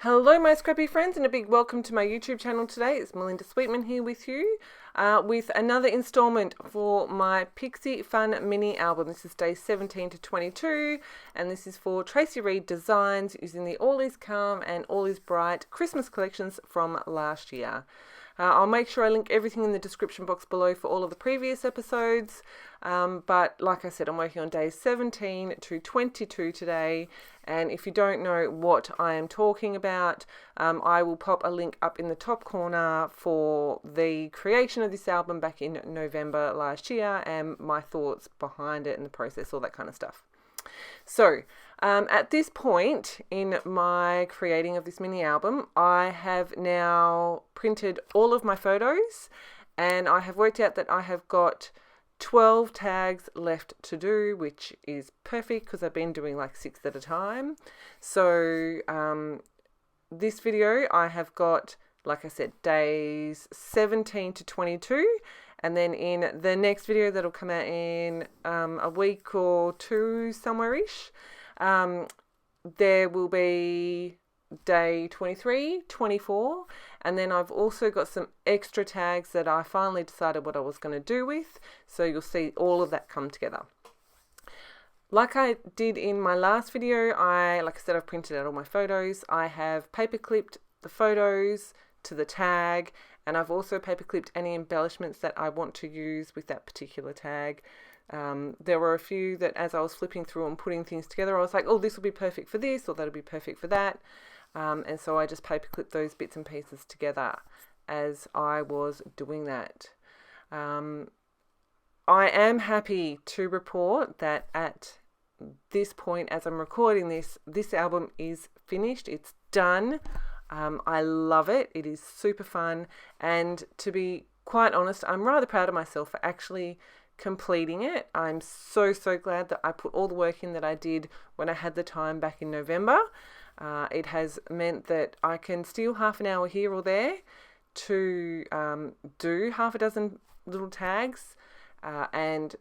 Hello my scrappy friends and a big welcome to my YouTube channel today. It's Melinda Sweetman here with you with another installment for my Pixie Fun mini album. This is day 17 to 22 and this is for Traci Reed Designs using the All Is Calm and All Is Bright Christmas collections from last year. I'll make sure I link everything in the description box below for all of the previous episodes. But like I said, I'm working on days 17 to 22 today. And if you don't know what I am talking about, I will pop a link up in the top corner for the creation of this album back in November last year and my thoughts behind it and the process, all that kind of stuff. So, at this point in my creating of this mini album, I have now printed all of my photos and I have worked out that I have got 12 tags left to do, which is perfect because I've been doing like 6 at a time. So, this video I have got, like I said, days 17 to 22. And then in the next video that'll come out in a week or two somewhere-ish, there will be day 23, 24, and then I've also got some extra tags that I finally decided what I was going to do with, so you'll see all of that come together. Like I did in my last video, like I said, I've printed out all my photos. I have paper clipped the photos to the tag, and I've also paper clipped any embellishments that I want to use with that particular tag. There were a few that as I was flipping through and putting things together, I was like, oh, this will be perfect for this, or that'll be perfect for that. And so I just paper clipped those bits and pieces together as I was doing that. I am happy to report that at this point, as I'm recording this album is finished. It's done. I love it. It is super fun. And to be quite honest, I'm rather proud of myself for actually completing it. I'm so glad that I put all the work in that I did when I had the time back in November. It has meant that I can steal half an hour here or there to do half a dozen little tags, and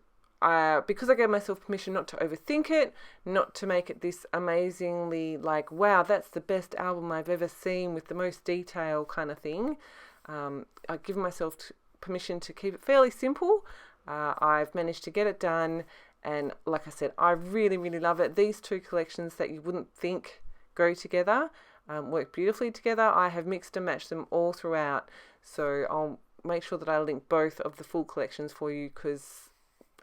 because I gave myself permission not to overthink it, not to make it this amazingly like, wow, that's the best album I've ever seen with the most detail kind of thing. I've given myself permission to keep it fairly simple. I've managed to get it done, and like I said, I really love it. These two collections that you wouldn't think go together work beautifully together. I have mixed and matched them all throughout, so I'll make sure that I link both of the full collections for you, because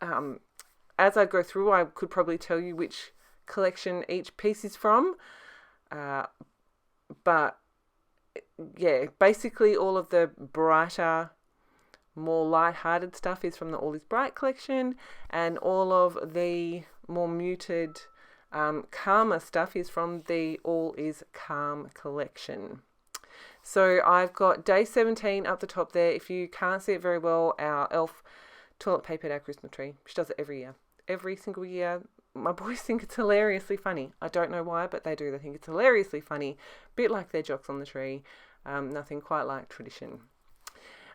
as I go through, I could probably tell you which collection each piece is from, but yeah, basically all of the brighter, more light-hearted stuff is from the All Is Bright collection, and all of the more muted, calmer stuff is from the All Is Calm collection. So I've got day 17 up the top there. If you can't see it very well, our elf toilet papered our Christmas tree. She does it every year. Every single year. My boys think it's hilariously funny. I don't know why, but they do. They think it's hilariously funny. Bit like their jocks on the tree. Nothing quite like tradition.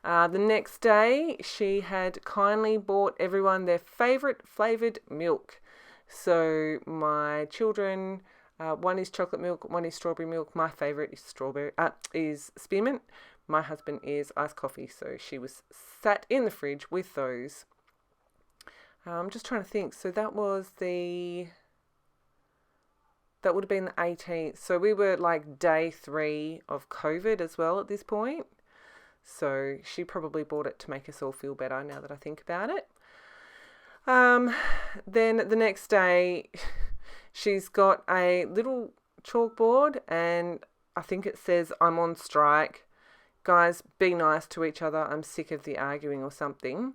The next day, she had kindly bought everyone their favourite flavoured milk. So my children, one is chocolate milk, one is strawberry milk. My favourite is spearmint. My husband is iced coffee. So she was sat in the fridge with those. I'm just trying to think. So that would have been the 18th. So we were like day 3 of COVID as well at this point. So she probably bought it to make us all feel better now that I think about it. Then the next day, she's got a little chalkboard and I think it says, "I'm on strike. Guys, be nice to each other. I'm sick of the arguing," or something.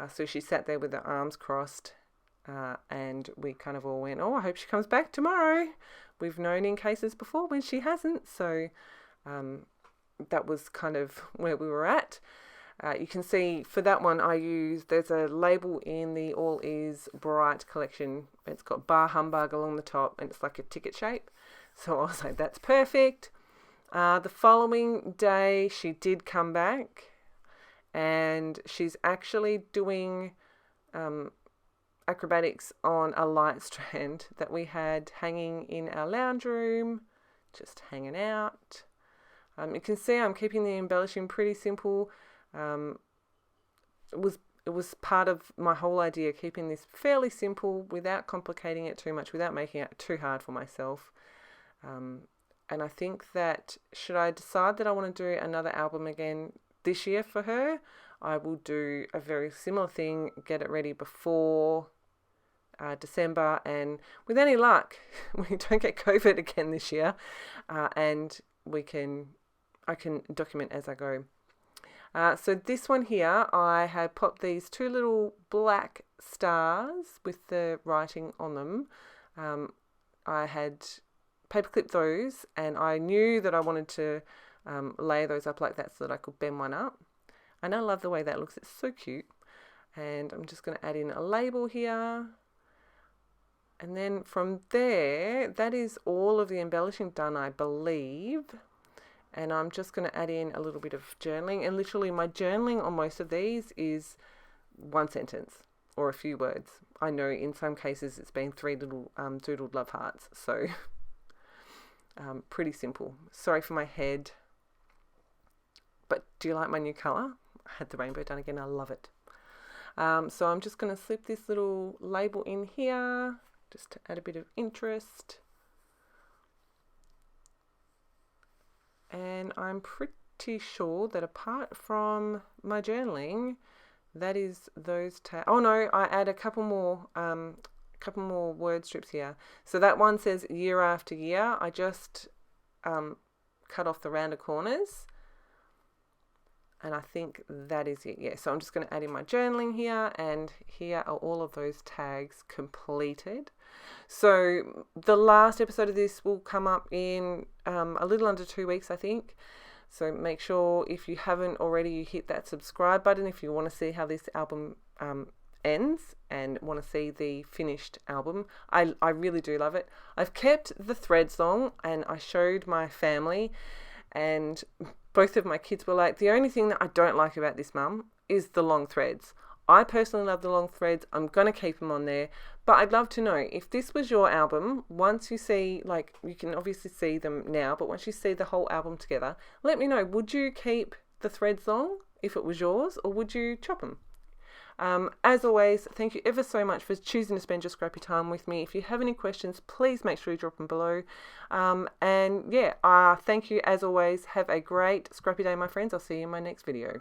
So she sat there with her arms crossed, and we kind of all went, oh, I hope she comes back tomorrow. We've known in cases before when she hasn't. So that was kind of where we were at. You can see for that one there's a label in the All Is Bright collection. It's got Bar Humbug along the top and it's like a ticket shape. So I was like, that's perfect. The following day she did come back and she's actually doing acrobatics on a light strand that we had hanging in our lounge room just hanging out. You can see I'm keeping the embellishing pretty simple. It was part of my whole idea, keeping this fairly simple without complicating it too much, without making it too hard for myself. And I think that should I decide that I want to do another album again this year for her, I will do a very similar thing, get it ready before December, and with any luck, we don't get COVID again this year, and I can document as I go. So this one here, I had popped these two little black stars with the writing on them. I had paperclipped those, and I knew that I wanted to lay those up like that so that I could bend one up. And I love the way that looks, it's so cute. And I'm just going to add in a label here. And then from there, that is all of the embellishing done, I believe. And I'm just going to add in a little bit of journaling. And literally my journaling on most of these is one sentence or a few words. I know in some cases it's been 3 little doodled love hearts. So pretty simple. Sorry for my head. But do you like my new colour? I had the rainbow done again. I love it. So I'm just going to slip this little label in here just to add a bit of interest. And I'm pretty sure that apart from my journaling, that is those tags. Oh no, I add a couple more word strips here. So that one says year after year. I just cut off the rounder corners. And I think that is it. Yeah, so I'm just going to add in my journaling here, and here are all of those tags completed. So the last episode of this will come up in a little under 2 weeks, I think. So make sure, if you haven't already, you hit that subscribe button if you want to see how this album ends and want to see the finished album. I really do love it. I've kept the threads long, and I showed my family, and both of my kids were like, the only thing that I don't like about this, Mum, is the long threads. I personally love the long threads. I'm going to keep them on there. But I'd love to know, if this was your album, once you see, like, you can obviously see them now, but once you see the whole album together, let me know, would you keep the threads long if it was yours, or would you chop them? As always, thank you ever so much for choosing to spend your scrappy time with me. If you have any questions, please make sure you drop them below. And yeah, thank you as always. Have a great scrappy day, my friends. I'll see you in my next video.